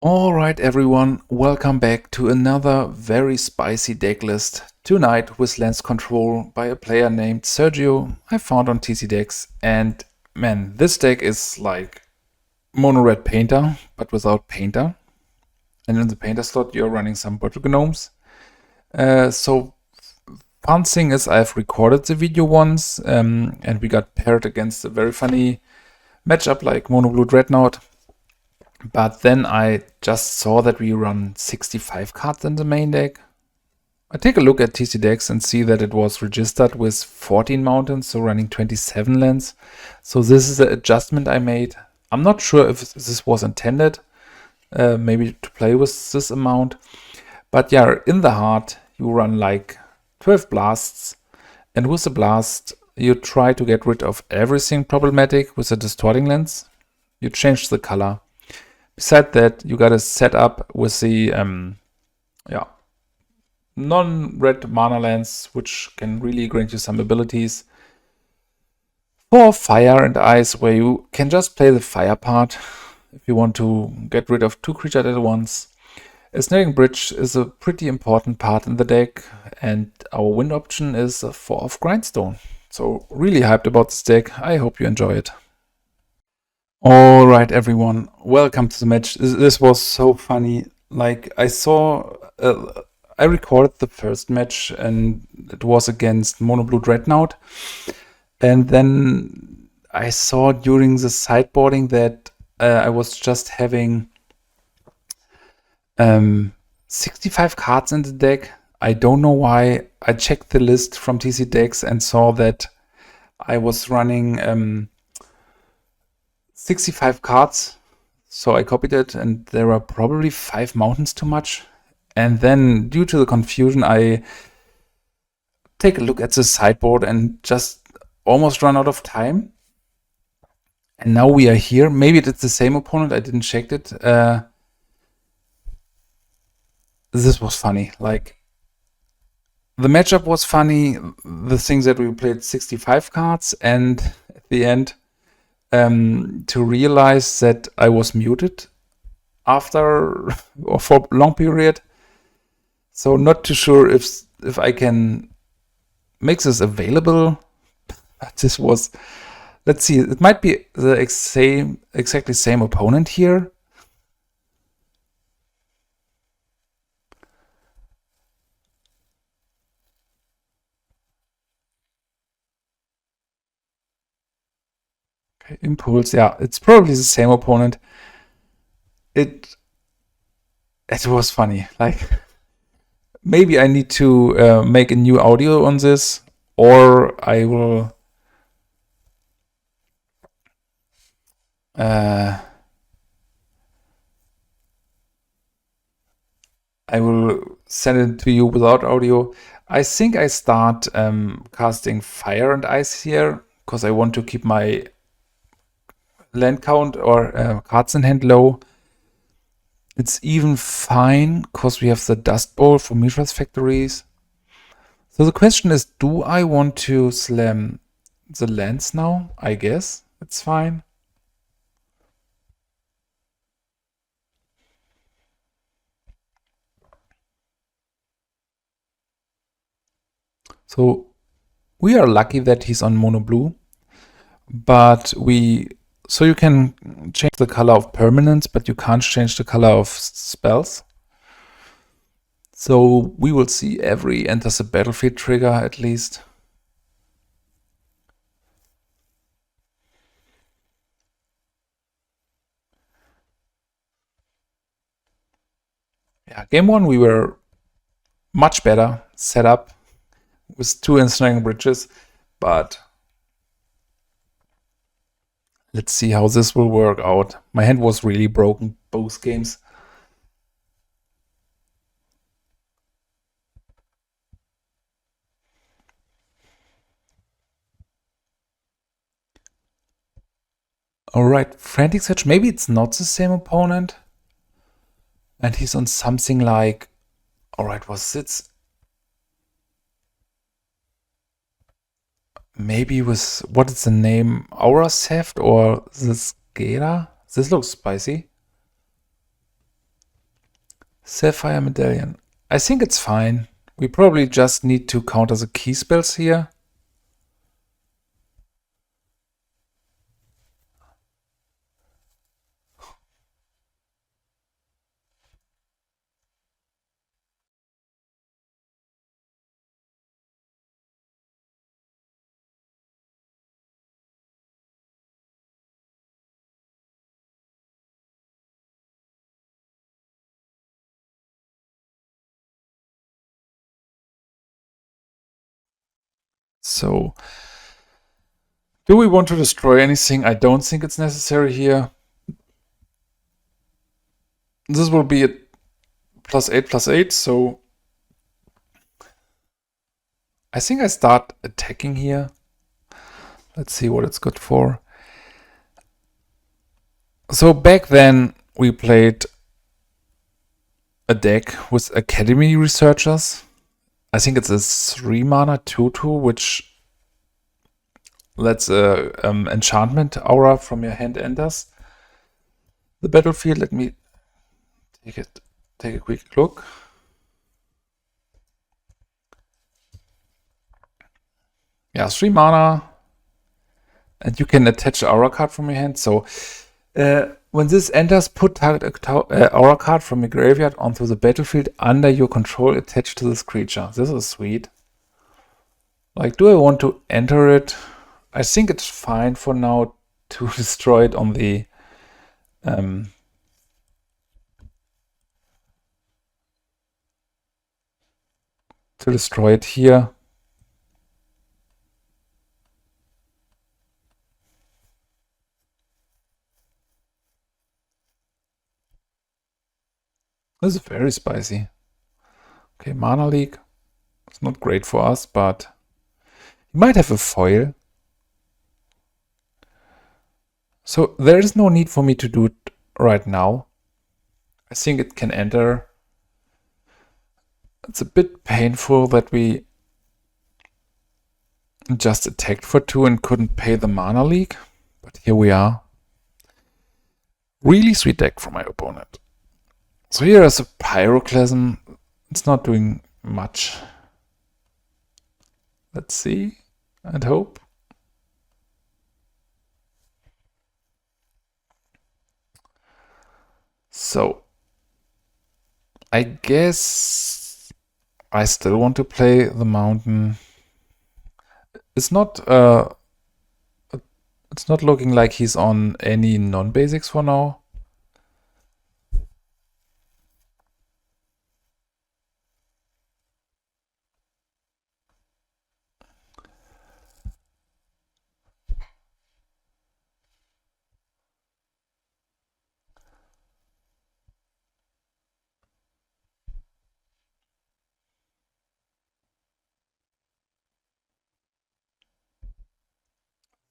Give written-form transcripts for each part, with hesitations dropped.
Alright everyone, welcome back to another very spicy deck list. Tonight with lens control by a player named Sergio I found on TC Decks, and man, this deck is like mono red painter but without painter. And in the painter slot you're running some bottle gnomes. So fun thing is I've recorded the video once and we got paired against a very funny matchup like mono blue dreadnought. But then I just saw that we run 65 cards in the main deck. I take a look at TC Decks and see that it was registered with 14 mountains, so running 27 lands. So this is the adjustment I made. I'm not sure if this was intended, maybe to play with this amount. But yeah, in the heart, you run like 12 blasts. And with the blast, you try to get rid of everything problematic with the distorting lens. You change the color. Besides that, you gotta set up with the non-red mana lands, which can really grant you some abilities. For fire and ice, where you can just play the fire part if you want to get rid of two creatures at once. A snaring bridge is a pretty important part in the deck, and our win option is a 4 of grindstone. So really hyped about this deck. I hope you enjoy it. Alright everyone, welcome to the match. This was so funny. Like I saw, I recorded the first match and it was against Mono Blue Dreadnought. And then I saw during the sideboarding that I was just having 65 cards in the deck. I don't know why. I checked the list from TC Decks and saw that I was running 65 cards, so I copied it, and there are probably 5 mountains too much. And then, due to the confusion, I take a look at the sideboard and just almost run out of time. And now we are here. Maybe it's the same opponent. I didn't check it. This was funny. Like, the matchup was funny. The things that we played 65 cards, and at the end, to realize that I was muted after or for a long period. So not too sure if I can make this available. But this was, let's see, it might be the exactly same opponent here. Okay, Impulse, yeah, it's probably the same opponent. It was funny. Like, maybe I need to make a new audio on this, or I will send it to you without audio. I think I start casting fire and ice here because I want to keep my land count or cards in hand low. It's even fine because we have the Dust Bowl for Mishra's Factories. So the question is, do I want to slam the lands now? I guess it's fine. So we are lucky that he's on mono blue, but so you can change the color of permanents, but you can't change the color of spells. So we will see every enters the battlefield trigger at least. Yeah, game 1 we were much better set up with 2 ensnaring bridges, but let's see how this will work out. My hand was really broken both games. Alright, Frantic Search, maybe it's not the same opponent. And he's on something like, alright, was it? Maybe with, what is the name? Aura Theft or the Scala? This looks spicy. Sapphire Medallion. I think it's fine. We probably just need to counter the key spells here. So, do we want to destroy anything? I don't think it's necessary here. This will be a +8/+8, so I think I start attacking here. Let's see what it's good for. So back then we played a deck with Academy Researchers. I think it's a 3 mana 2/2, which lets a enchantment aura from your hand enters the battlefield. Let me take a quick look. Yeah, 3 mana, and you can attach an aura card from your hand. So when this enters, put target aura card from your graveyard onto the battlefield under your control attached to this creature. This is sweet. Like, do I want to enter it? I think it's fine for now to destroy it on the to destroy it here. This is very spicy. Okay, Mana Leak. It's not great for us, but you might have a foil. So there is no need for me to do it right now. I think it can enter. It's a bit painful that we just attacked for 2 and couldn't pay the Mana Leak, but here we are. Really sweet deck from my opponent. So here is a Pyroclasm. It's not doing much. Let's see and hope. So I guess I still want to play the mountain. It's not looking like he's on any non-basics for now.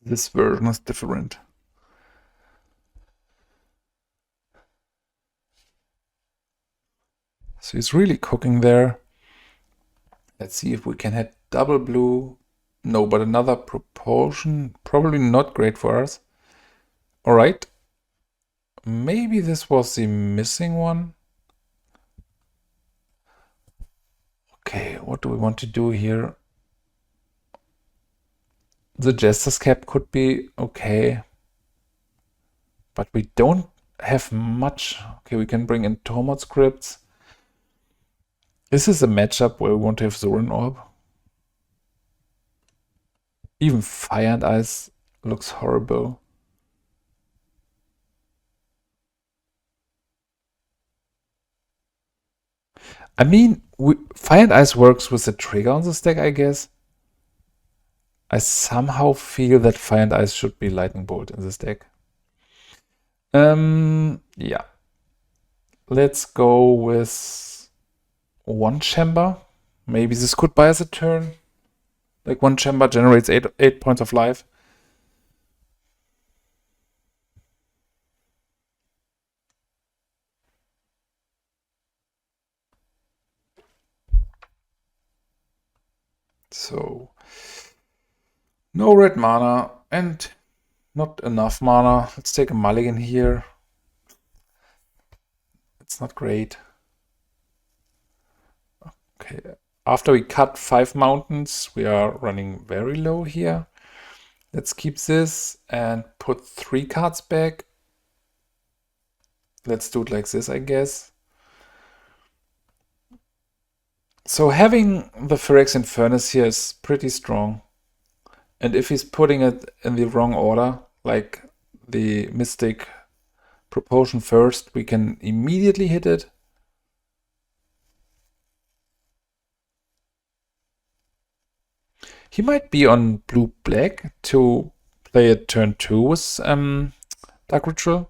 This version is different. So he's really cooking there. Let's see if we can hit double blue. No, but another propulsion. Probably not great for us. Alright. Maybe this was the missing one. Okay, what do we want to do here? The Jester's Cap could be okay. But we don't have much. Okay, we can bring in Tormod scripts. This is a matchup where we want to have Zoran Orb. Even Fire and Ice looks horrible. I mean, Fire and Ice works with the trigger on this deck, I guess. I somehow feel that Fire and Ice should be Lightning Bolt in this deck. Yeah. Let's go with one chamber. Maybe this could buy us a turn. Like one chamber generates 8 points of life. So no red mana and not enough mana. Let's take a mulligan here. It's not great. Okay, after we cut 5 mountains, we are running very low here. Let's keep this and put 3 cards back. Let's do it like this, I guess. So having the Phyrexian Furnace here is pretty strong. And if he's putting it in the wrong order, like the Mystic Propulsion first, we can immediately hit it. He might be on blue-black to play a turn 2 with Dark Ritual.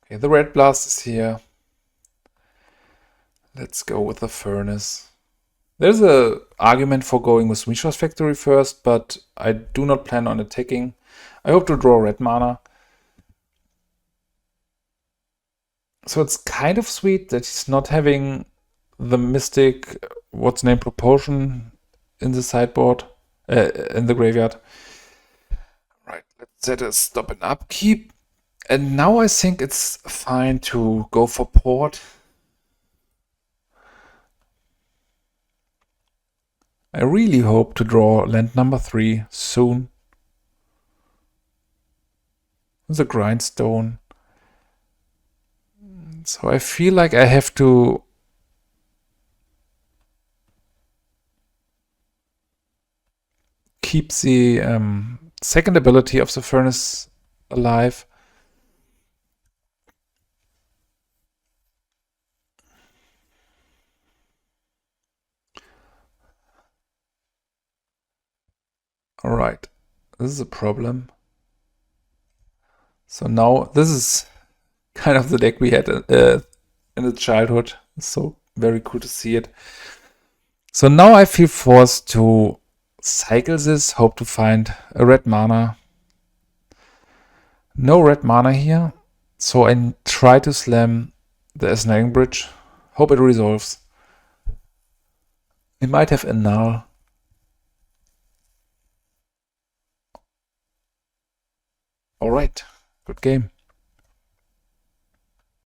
Okay, the Red Blast is here. Let's go with the Furnace. There's an argument for going with Mishra's Factory first, but I do not plan on attacking. I hope to draw red mana. So it's kind of sweet that he's not having the Mystic, what's name, Propulsion in the sideboard, in the graveyard. Right, let's set a stop and upkeep. And now I think it's fine to go for port. I really hope to draw land number 3 soon. The Grindstone. So I feel like I have to keep the second ability of the Furnace alive. Alright, this is a problem. So now this is kind of the deck we had in the childhood. So very cool to see it. So now I feel forced to cycle this, hope to find a red mana. No red mana here. So I try to slam the Snagging Bridge. Hope it resolves. We might have a null. Alright, good game.